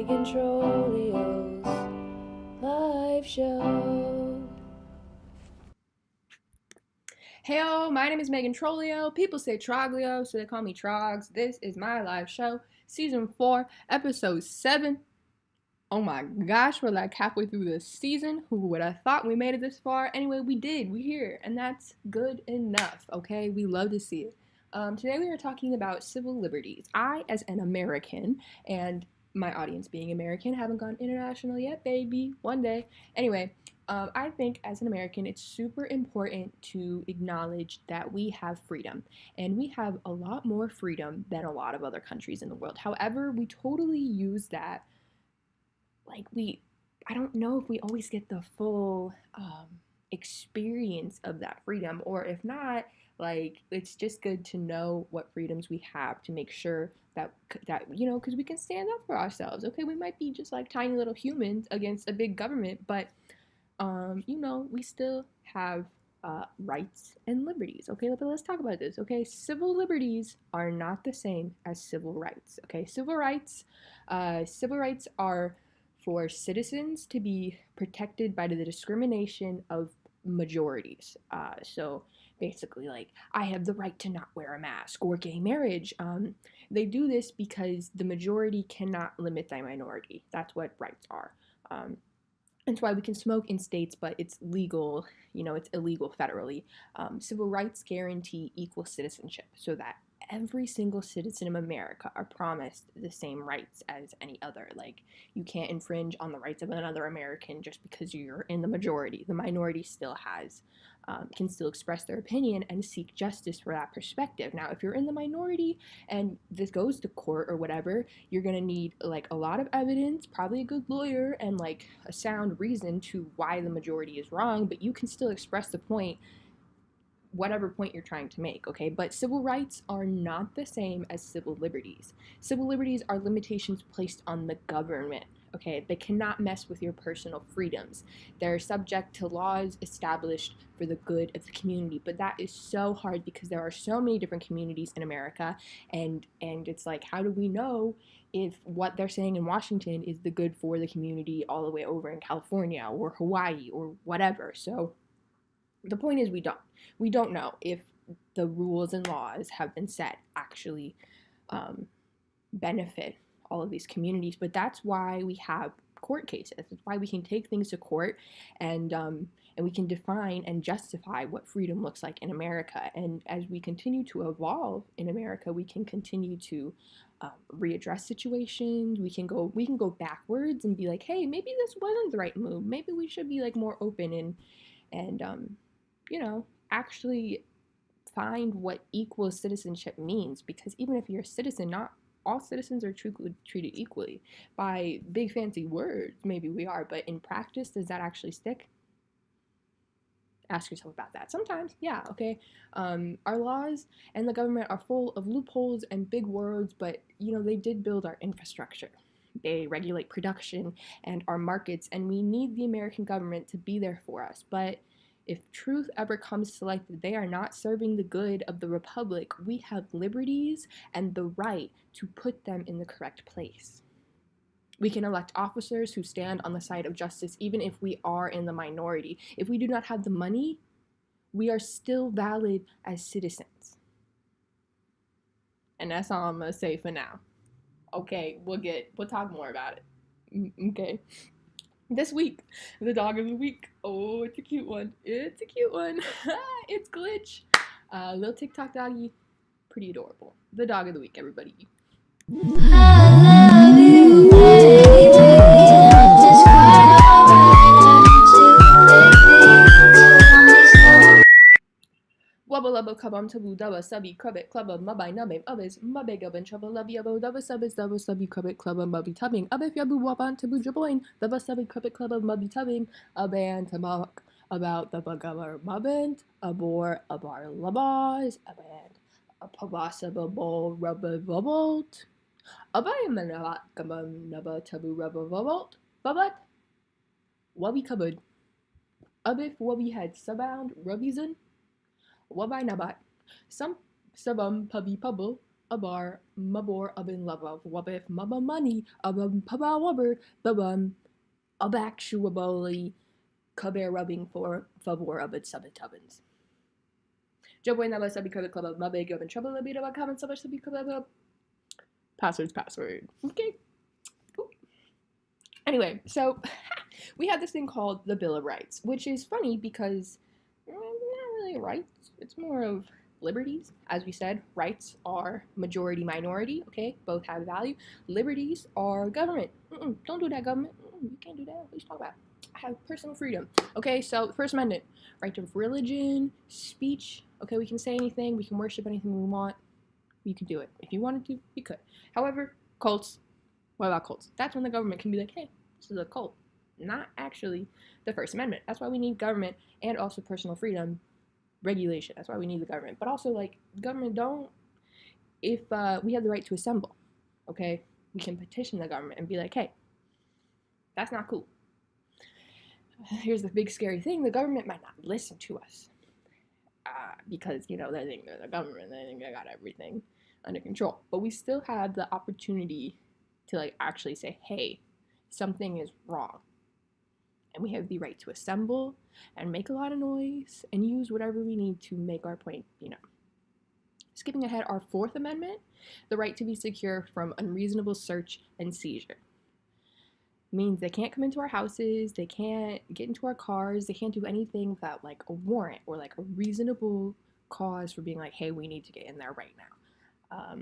Megan Troglio's live show. Heyo, my name is Megan Troglio. People say Troglio, so they call me Trogs. This is my live show, season 4, episode 7. Oh my gosh, we're like halfway through this season. Who would have thought we made it this far? Anyway, we did. We're here, and that's good enough, okay? We love to see it. Today we are talking about civil liberties. I, as an American, and my audience being American, haven't gone international yet, baby. One day. Anyway, I think as an American, it's super important to acknowledge that we have freedom, and we have a lot more freedom than a lot of other countries in the world. However, we totally use that. I don't know if we always get the full experience of that freedom, or if not, it's just good to know what freedoms we have to make sure that because we can stand up for ourselves. Okay, we might be just like tiny little humans against a big government, but we still have rights and liberties. Okay, but let's talk about this. Okay, civil liberties are not the same as civil rights. Okay, civil rights are for citizens to be protected by the discrimination of majorities. So basically, like, I have the right to not wear a mask, or gay marriage. They do this because the majority cannot limit the minority. That's what rights are. That's why we can smoke in states, but it's legal, it's illegal federally. Civil rights guarantee equal citizenship so that every single citizen of America are promised the same rights as any other. Like, you can't infringe on the rights of another American just because you're in the majority. The minority still can still express their opinion and seek justice for that perspective. Now, if you're in the minority and this goes to court or whatever, you're gonna need like a lot of evidence, probably a good lawyer, and like a sound reason to why the majority is wrong, but you can still express the point, whatever point you're trying to make, okay? But civil rights are not the same as civil liberties. Civil liberties are limitations placed on the government, okay? They cannot mess with your personal freedoms. They're subject to laws established for the good of the community, but that is so hard because there are so many different communities in America, and it's like, how do we know if what they're saying in Washington is the good for the community all the way over in California or Hawaii or whatever? So the point is, we don't know if the rules and laws have been set actually benefit all of these communities. But that's why we have court cases. That's why we can take things to court, and we can define and justify what freedom looks like in America. And as we continue to evolve in America, we can continue to readdress situations. We can go backwards and be like, hey, maybe this wasn't the right move. Maybe we should be like more open and actually find what equal citizenship means, because even if you're a citizen, not all citizens are treated equally. By big fancy words, maybe we are, but in practice, does that actually stick? Ask yourself about that. Sometimes, yeah, okay. Our laws and the government are full of loopholes and big words, but they did build our infrastructure. They regulate production and our markets, and we need the American government to be there for us. But if truth ever comes to light that they are not serving the good of the republic, we have liberties and the right to put them in the correct place. We can elect officers who stand on the side of justice even if we are in the minority. If we do not have the money, we are still valid as citizens. And that's all I'm gonna say for now. Okay, we'll talk more about it. Okay. This week, the dog of the week. Oh, it's a cute one. It's Glitch. Little TikTok doggy. Pretty adorable. The dog of the week, everybody. I love you, baby. Just quite alright. Wubba lubba cubum tabu dubba subby crubbit clubba mubby nubbing ubbis mubby gubbin trouble love yubbo dubba subbis dubba subby crubbit clubba mubby tubbing ubbif yabu waban tabu jaboin dubba subby crubbit clubba mubby tubbing a band to mock about the bugger mubbin a bore a bar labars a band a pabasaba bowl rubber bubbled a bayamanavat gabum nubba tabu rubber bubbled bubbat wubby cupboard ubbif wubby had subound rubbizun Wabai nabat. Some sabum pubby pubble, abar, mabor, abin lava, wabif, maba money, paba wubber, babum, abactuably, kaber rubbing for favor of its subitubbins. Jobway naba sabi club of mabe gov in trouble libido about common so much to be club. Password's password. Okay. Ooh. Anyway, so we have this thing called the Bill of Rights, which is funny because not really rights. It's more of liberties. As we said, rights are majority minority, okay? Both have value. Liberties are government. Don't do that, government. You can't do that. What are you talking about? I have personal freedom. Okay, so the First Amendment, right of religion, speech. Okay, we can say anything. We can worship anything we want. You can do it. If you wanted to, you could. However, cults. What about cults? That's when the government can be like, hey, this is a cult. Not actually the First Amendment. That's why we need government and also personal freedom regulation. That's why we need the government. But also, like, government don't, if we have the right to assemble, okay, we can petition the government and be like, hey, that's not cool. Here's the big scary thing. The government might not listen to us because, you know, they think they're the government. They think they got everything under control. But we still have the opportunity to, like, actually say, hey, something is wrong. And we have the right to assemble and make a lot of noise and use whatever we need to make our point, you know. Skipping ahead, our Fourth Amendment, the right to be secure from unreasonable search and seizure. Means they can't come into our houses, they can't get into our cars, they can't do anything without like a warrant or like a reasonable cause for being like, hey, we need to get in there right now.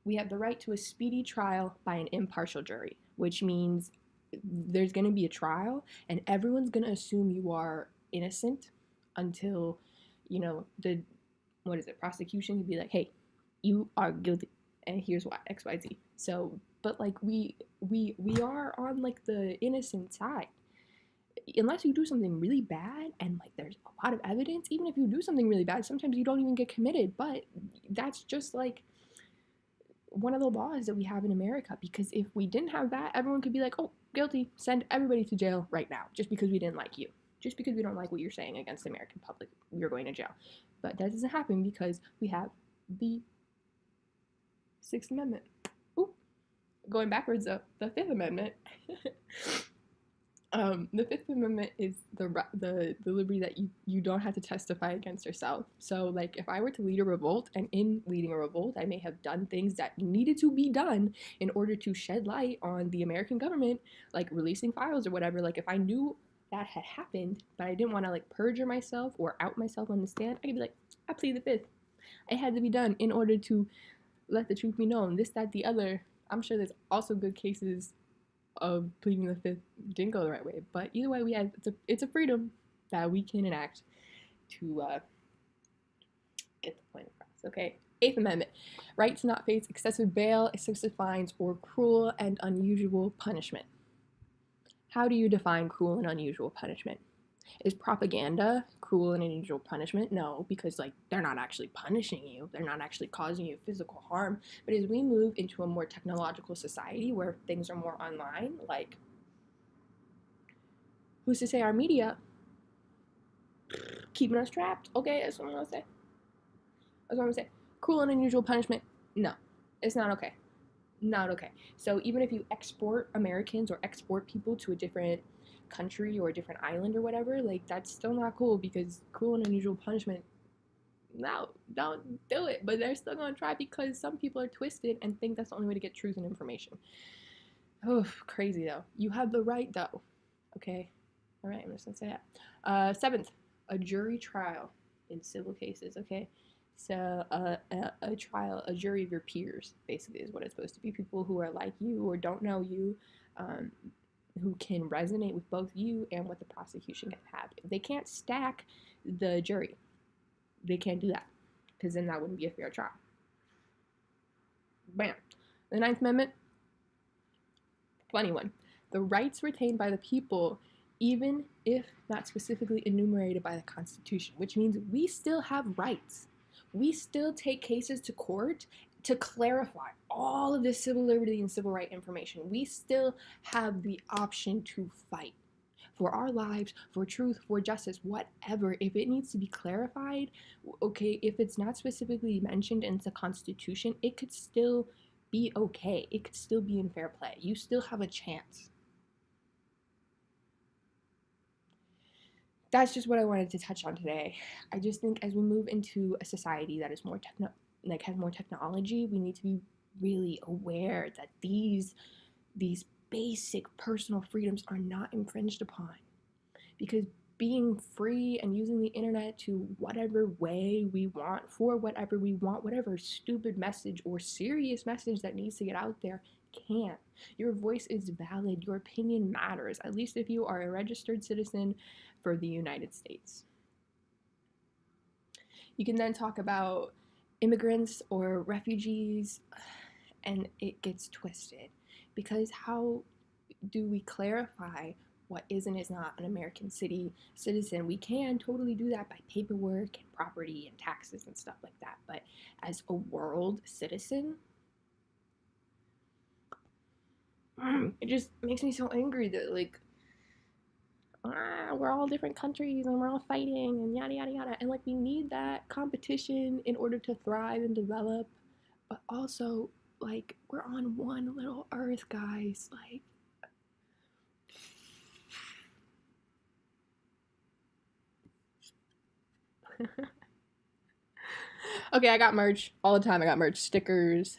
We have the right to a speedy trial by an impartial jury, which means there's going to be a trial and everyone's going to assume you are innocent until, you know, the prosecution can be like, hey, you are guilty and here's why, XYZ. So, but like we are on like the innocent side. Unless you do something really bad and like there's a lot of evidence, even if you do something really bad, sometimes you don't even get committed, but that's just like one of the laws that we have in America, because if we didn't have that, everyone could be like, oh, guilty, send everybody to jail right now, just because we didn't like you. Just because we don't like what you're saying against the American public, you're going to jail. But that doesn't happen because we have the Sixth Amendment. Ooh, going backwards though, the Fifth Amendment. The Fifth Amendment is the liberty that you don't have to testify against yourself. So, like, if I were to lead a revolt, and in leading a revolt, I may have done things that needed to be done in order to shed light on the American government, like releasing files or whatever. Like, if I knew that had happened, but I didn't want to, like, perjure myself or out myself on the stand, I could be like, I plead the Fifth. It had to be done in order to let the truth be known. This, that, the other. I'm sure there's also good cases of pleading the Fifth didn't go the right way, but either way, we have it's a freedom that we can enact to get the point across. Okay, Eighth Amendment, right to not face excessive bail, excessive fines, or cruel and unusual punishment. How do you define cruel and unusual punishment? Is propaganda cruel and unusual punishment? No, because like they're not actually punishing you, they're not actually causing you physical harm. But as we move into a more technological society where things are more online, like who's to say our media keeping us trapped? Okay, that's what I'm gonna say. That's what I'm gonna say. Cruel and unusual punishment? No, it's not okay. Not okay. So even if you export Americans or export people to a different country or a different island or whatever, like that's still not cool, because cruel and unusual punishment, no, don't do it. But they're still gonna try because some people are twisted and think that's the only way to get truth and information. Oh, crazy though. You have the right though. Okay. All right, I'm just gonna say that. Seventh, a jury trial in civil cases. Okay. So a trial, a jury of your peers, basically, is what it's supposed to be. People who are like you or don't know you, who can resonate with both you and what the prosecution can have. They can't stack the jury. They can't do that, because then that wouldn't be a fair trial. Bam. The Ninth Amendment, funny one. The rights retained by the people, even if not specifically enumerated by the Constitution, which means we still have rights. We still take cases to court to clarify all of this civil liberty and civil right information. We still have the option to fight. for our lives, for truth, for justice, whatever. If it needs to be clarified, okay, if it's not specifically mentioned in the Constitution, it could still be okay. It could still be in fair play. You still have a chance. That's just what I wanted to touch on today. I just think as we move into a society that is more has more technology, we need to be really aware that these basic personal freedoms are not infringed upon, because being free and using the internet to whatever way we want, for whatever we want, whatever stupid message or serious message that needs to get out there, can. Your voice is valid. Your opinion matters, at least if you are a registered citizen for the United States. You can then talk about immigrants or refugees, and it gets twisted, because how do we clarify what is and is not an American citizen? We can totally do that by paperwork and property and taxes and stuff like that. But as a world citizen, it just makes me so angry that, like, we're all different countries and we're all fighting and yada yada yada. And, like, we need that competition in order to thrive and develop. But also, like, we're on one little earth, guys. Like, okay, I got merch all the time. I got merch, stickers,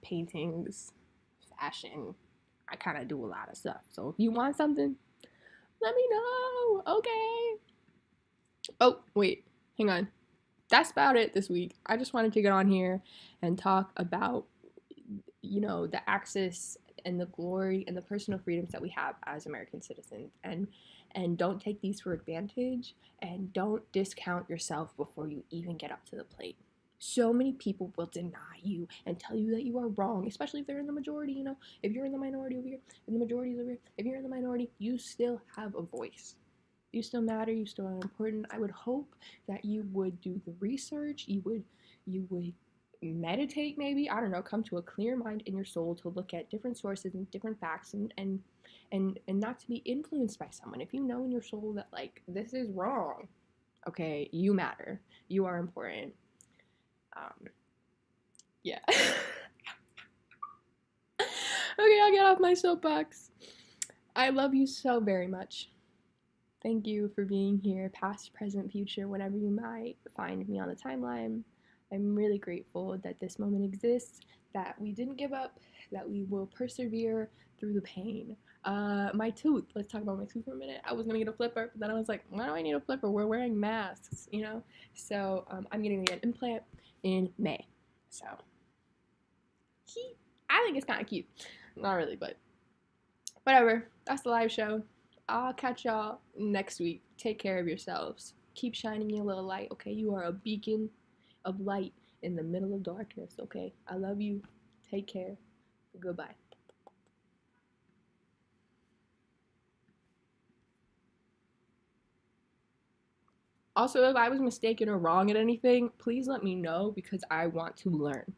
paintings, fashion. I kind of do a lot of stuff. So if you want something, let me know. Okay. Oh, wait. Hang on. That's about it this week. I just wanted to get on here and talk about, the access and the glory and the personal freedoms that we have as American citizens, and don't take these for advantage, and don't discount yourself before you even get up to the plate. So many people will deny you and tell you that you are wrong, especially if they're in the majority. If you're in the minority over here and the majority is over here, if you're in the minority, you still have a voice. You still matter. You still are important. I would hope that you would do the research. You would meditate, maybe, I don't know, come to a clear mind in your soul to look at different sources and different facts, and not to be influenced by someone. If you know in your soul that, like, this is wrong, okay, you matter. You are important. Yeah. Okay, I'll get off my soapbox. I love you so very much. Thank you for being here, past, present, future, whenever you might find me on the timeline. I'm really grateful that this moment exists, that we didn't give up, that we will persevere through the pain. My tooth. Let's talk about my tooth for a minute. I was gonna get a flipper, but then I was like, why do I need a flipper? We're wearing masks, So I'm getting an implant in May. So I think it's kind of cute. Not really, but whatever. That's the live show. I'll catch y'all next week. Take care of yourselves. Keep shining your little light, okay? You are a beacon of light in the middle of darkness, okay? I love you. Take care. Goodbye. Also, if I was mistaken or wrong at anything, please let me know, because I want to learn.